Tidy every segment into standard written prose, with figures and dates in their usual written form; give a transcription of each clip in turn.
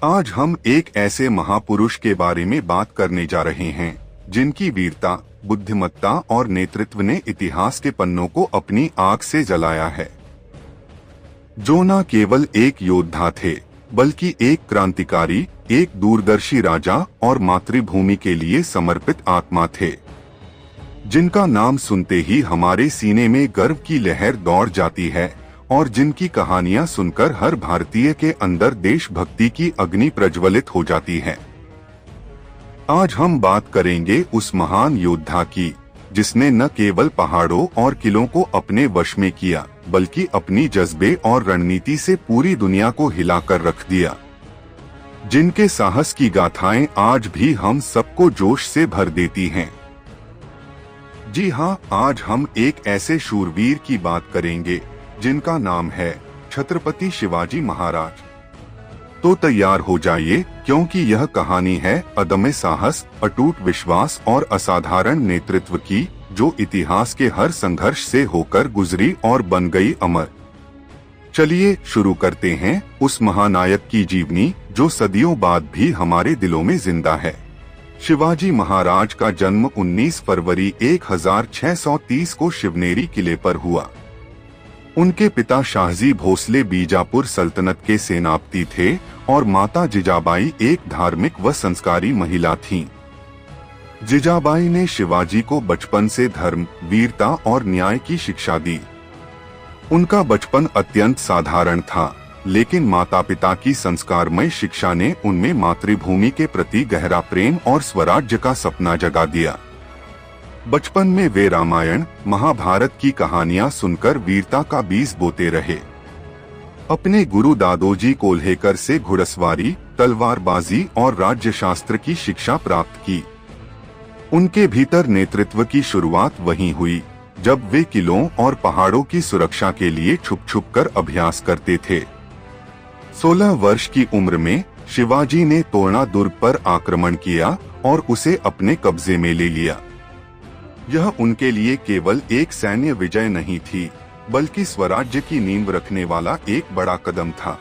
आज हम एक ऐसे महापुरुष के बारे में बात करने जा रहे हैं जिनकी वीरता, बुद्धिमत्ता और नेतृत्व ने इतिहास के पन्नों को अपनी आग से जलाया है। जो न केवल एक योद्धा थे बल्कि एक क्रांतिकारी, एक दूरदर्शी राजा और मातृभूमि के लिए समर्पित आत्मा थे, जिनका नाम सुनते ही हमारे सीने में गर्व की लहर दौड़ जाती है और जिनकी कहानियां सुनकर हर भारतीय के अंदर देशभक्ति की अग्नि प्रज्वलित हो जाती है। आज हम बात करेंगे उस महान योद्धा की जिसने न केवल पहाड़ों और किलों को अपने वश में किया बल्कि अपनी जज्बे और रणनीति से पूरी दुनिया को हिलाकर रख दिया, जिनके साहस की गाथाएं आज भी हम सबको जोश से भर देती हैं। जी हाँ, आज हम एक ऐसे शूरवीर की बात करेंगे जिनका नाम है छत्रपति शिवाजी महाराज। तो तैयार हो जाइए, क्योंकि यह कहानी है अदम्य साहस, अटूट विश्वास और असाधारण नेतृत्व की, जो इतिहास के हर संघर्ष से होकर गुजरी और बन गई अमर। चलिए शुरू करते हैं उस महानायक की जीवनी जो सदियों बाद भी हमारे दिलों में जिंदा है। शिवाजी महाराज का जन्म 19 फरवरी 1630 को शिवनेरी किले पर हुआ। उनके पिता शाहजी भोसले बीजापुर सल्तनत के सेनापति थे और माता जिजाबाई एक धार्मिक व संस्कारी महिला थीं। जिजाबाई ने शिवाजी को बचपन से धर्म, वीरता और न्याय की शिक्षा दी। उनका बचपन अत्यंत साधारण था, लेकिन माता पिता की संस्कारमय शिक्षा ने उनमें मातृभूमि के प्रति गहरा प्रेम और स्वराज्य का सपना जगा दिया। बचपन में वे रामायण, महाभारत की कहानियां सुनकर वीरता का बीज बोते रहे। अपने गुरु दादोजी कोल्हेकर से घुड़सवारी, तलवारबाजी और राज्यशास्त्र की शिक्षा प्राप्त की। उनके भीतर नेतृत्व की शुरुआत वहीं हुई जब वे किलों और पहाड़ों की सुरक्षा के लिए छुप छुप कर अभ्यास करते थे। 16 वर्ष की उम्र में शिवाजी ने तोरणा दुर्ग पर आक्रमण किया और उसे अपने कब्जे में ले लिया। यह उनके लिए केवल एक सैन्य विजय नहीं थी, बल्कि स्वराज्य की नींव रखने वाला एक बड़ा कदम था।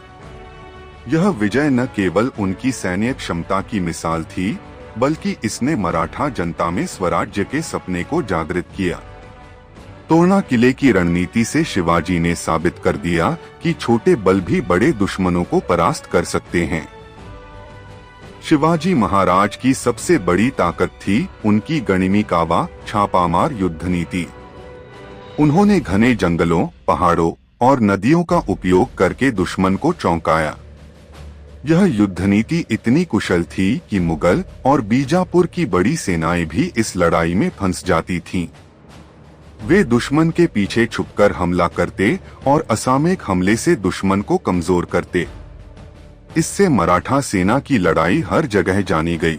यह विजय न केवल उनकी सैन्य क्षमता की मिसाल थी, बल्कि इसने मराठा जनता में स्वराज्य के सपने को जागृत किया। तोरणा किले की रणनीति से शिवाजी ने साबित कर दिया कि छोटे बल भी बड़े दुश्मनों को परास्त कर सकते हैं। शिवाजी महाराज की सबसे बड़ी ताकत थी उनकी गणिमी कावा, छापामार युद्ध नीति। उन्होंने घने जंगलों, पहाड़ों और नदियों का उपयोग करके दुश्मन को चौंकाया। यह युद्ध नीति इतनी कुशल थी कि मुगल और बीजापुर की बड़ी सेनाएं भी इस लड़ाई में फंस जाती थीं। वे दुश्मन के पीछे छुपकर हमला करते और असामयिक हमले से दुश्मन को कमजोर करते। इससे मराठा सेना की लड़ाई हर जगह जानी गई।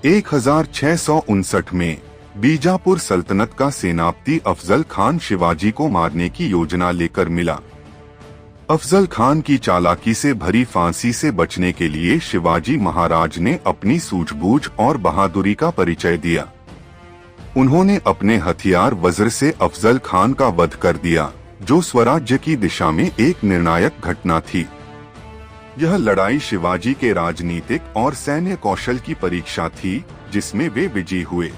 1659 में बीजापुर सल्तनत का सेनापति अफजल खान शिवाजी को मारने की योजना लेकर मिला। अफजल खान की चालाकी से भरी फांसी से बचने के लिए शिवाजी महाराज ने अपनी सूझबूझ और बहादुरी का परिचय दिया। उन्होंने अपने हथियार वज्र से अफजल खान का वध कर दिया, जो स्वराज्य की दिशा में एक निर्णायक घटना थी। यह लड़ाई शिवाजी के राजनीतिक और सैन्य कौशल की परीक्षा थी, जिसमें वे विजयी हुए।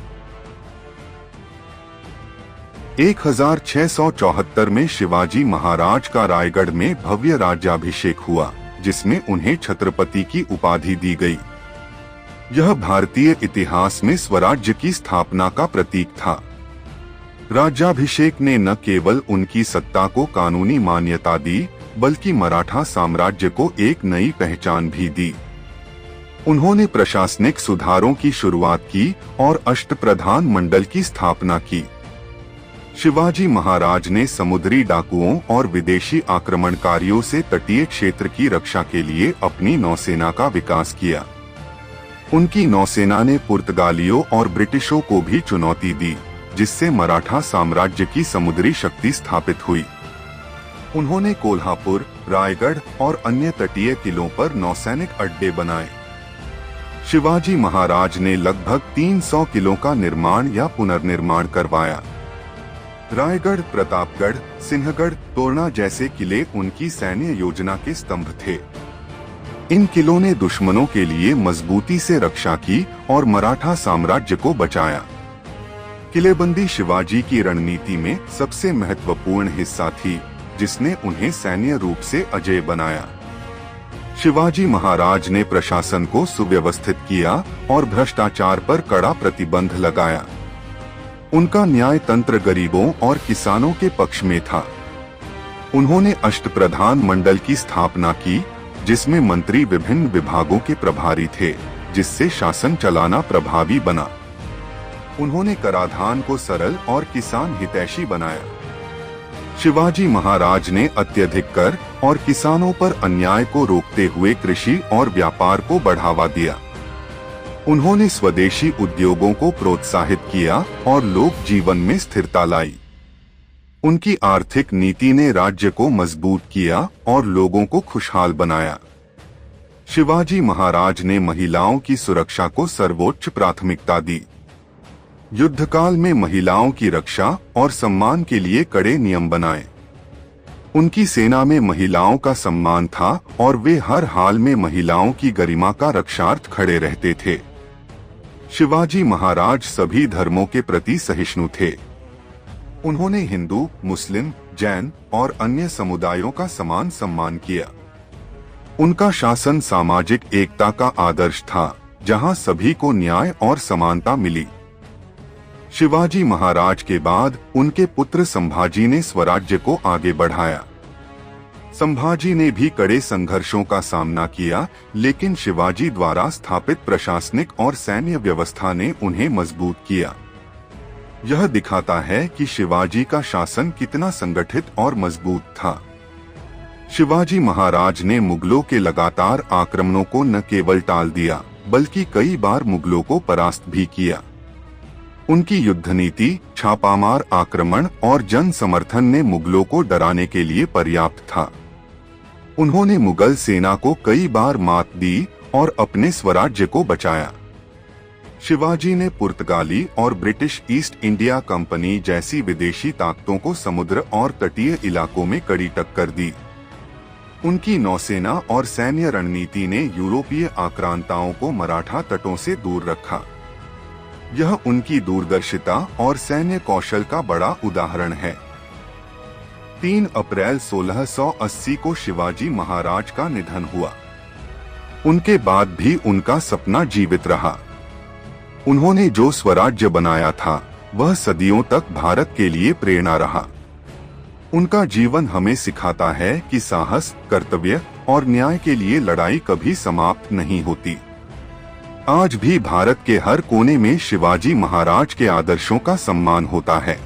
1674 में शिवाजी महाराज का रायगढ़ में भव्य राज्याभिषेक हुआ, जिसमें उन्हें छत्रपति की उपाधि दी गई। यह भारतीय इतिहास में स्वराज्य की स्थापना का प्रतीक था। राज्याभिषेक ने न केवल उनकी सत्ता को कानूनी मान्यता दी, बल्कि मराठा साम्राज्य को एक नई पहचान भी दी। उन्होंने प्रशासनिक सुधारों की शुरुआत की और अष्टप्रधान मंडल की स्थापना की। शिवाजी महाराज ने समुद्री डाकुओं और विदेशी आक्रमणकारियों से तटीय क्षेत्र की रक्षा के लिए अपनी नौसेना का विकास किया। उनकी नौसेना ने पुर्तगालियों और ब्रिटिशों को भी चुनौती दी, जिससे मराठा साम्राज्य की समुद्री शक्ति स्थापित हुई। उन्होंने कोल्हापुर, रायगढ़ और अन्य तटीय किलों पर नौसैनिक अड्डे बनाए। शिवाजी महाराज ने लगभग 300 किलों का निर्माण या पुनर्निर्माण करवाया। रायगढ़, प्रतापगढ़, सिंहगढ़, तोरणा जैसे किले उनकी सैन्य योजना के स्तंभ थे। इन किलों ने दुश्मनों के लिए मजबूती से रक्षा की और मराठा साम्राज्य को बचाया। किलेबंदी शिवाजी की रणनीति में सबसे महत्वपूर्ण हिस्सा थी, जिसने उन्हें सैन्य रूप से अजेय बनाया। शिवाजी महाराज ने प्रशासन को सुव्यवस्थित किया और भ्रष्टाचार पर कड़ा प्रतिबंध लगाया। उनका न्याय तंत्र गरीबों और किसानों के पक्ष में था। उन्होंने अष्टप्रधान मंडल की स्थापना की, जिसमें मंत्री विभिन्न विभागों के प्रभारी थे, जिससे शासन चलाना प्रभावी बना। उन्होंने कराधान को सरल और किसान हितैषी बनाया। शिवाजी महाराज ने अत्यधिक कर और किसानों पर अन्याय को रोकते हुए कृषि और व्यापार को बढ़ावा दिया। उन्होंने स्वदेशी उद्योगों को प्रोत्साहित किया और लोक जीवन में स्थिरता लाई। उनकी आर्थिक नीति ने राज्य को मजबूत किया और लोगों को खुशहाल बनाया। शिवाजी महाराज ने महिलाओं की सुरक्षा को सर्वोच्च प्राथमिकता दी। युद्धकाल में महिलाओं की रक्षा और सम्मान के लिए कड़े नियम बनाए। उनकी सेना में महिलाओं का सम्मान था और वे हर हाल में महिलाओं की गरिमा का रक्षार्थ खड़े रहते थे। शिवाजी महाराज सभी धर्मों के प्रति सहिष्णु थे। उन्होंने हिंदू, मुस्लिम, जैन और अन्य समुदायों का समान सम्मान किया। उनका शासन सामाजिक एकता का आदर्श था, जहां सभी को न्याय और समानता मिली। शिवाजी महाराज के बाद उनके पुत्र संभाजी ने स्वराज्य को आगे बढ़ाया। संभाजी ने भी कड़े संघर्षों का सामना किया, लेकिन शिवाजी द्वारा स्थापित प्रशासनिक और सैन्य व्यवस्था ने उन्हें मजबूत किया। यह दिखाता है कि शिवाजी का शासन कितना संगठित और मजबूत था। शिवाजी महाराज ने मुगलों के लगातार आक्रमणों को न केवल टाल दिया, बल्कि कई बार मुगलों को परास्त भी किया। उनकी युद्ध नीति, छापामार आक्रमण और जन समर्थन ने मुगलों को डराने के लिए पर्याप्त था। उन्होंने मुगल सेना को कई बार मात दी और अपने स्वराज्य को बचाया। शिवाजी ने पुर्तगाली और ब्रिटिश ईस्ट इंडिया कंपनी जैसी विदेशी ताकतों को समुद्र और तटीय इलाकों में कड़ी टक्कर दी। उनकी नौसेना और सैन्य रणनीति ने यूरोपीय आक्रांताओं को मराठा तटों से दूर रखा। यह उनकी दूरदर्शिता और सैन्य कौशल का बड़ा उदाहरण है। 3 अप्रैल 1680 को शिवाजी महाराज का निधन हुआ। उनके बाद भी उनका सपना जीवित रहा। उन्होंने जो स्वराज्य बनाया था, वह सदियों तक भारत के लिए प्रेरणा रहा। उनका जीवन हमें सिखाता है कि साहस, कर्तव्य और न्याय के लिए लड़ाई कभी समाप्त नहीं होती। आज भी भारत के हर कोने में शिवाजी महाराज के आदर्शों का सम्मान होता है।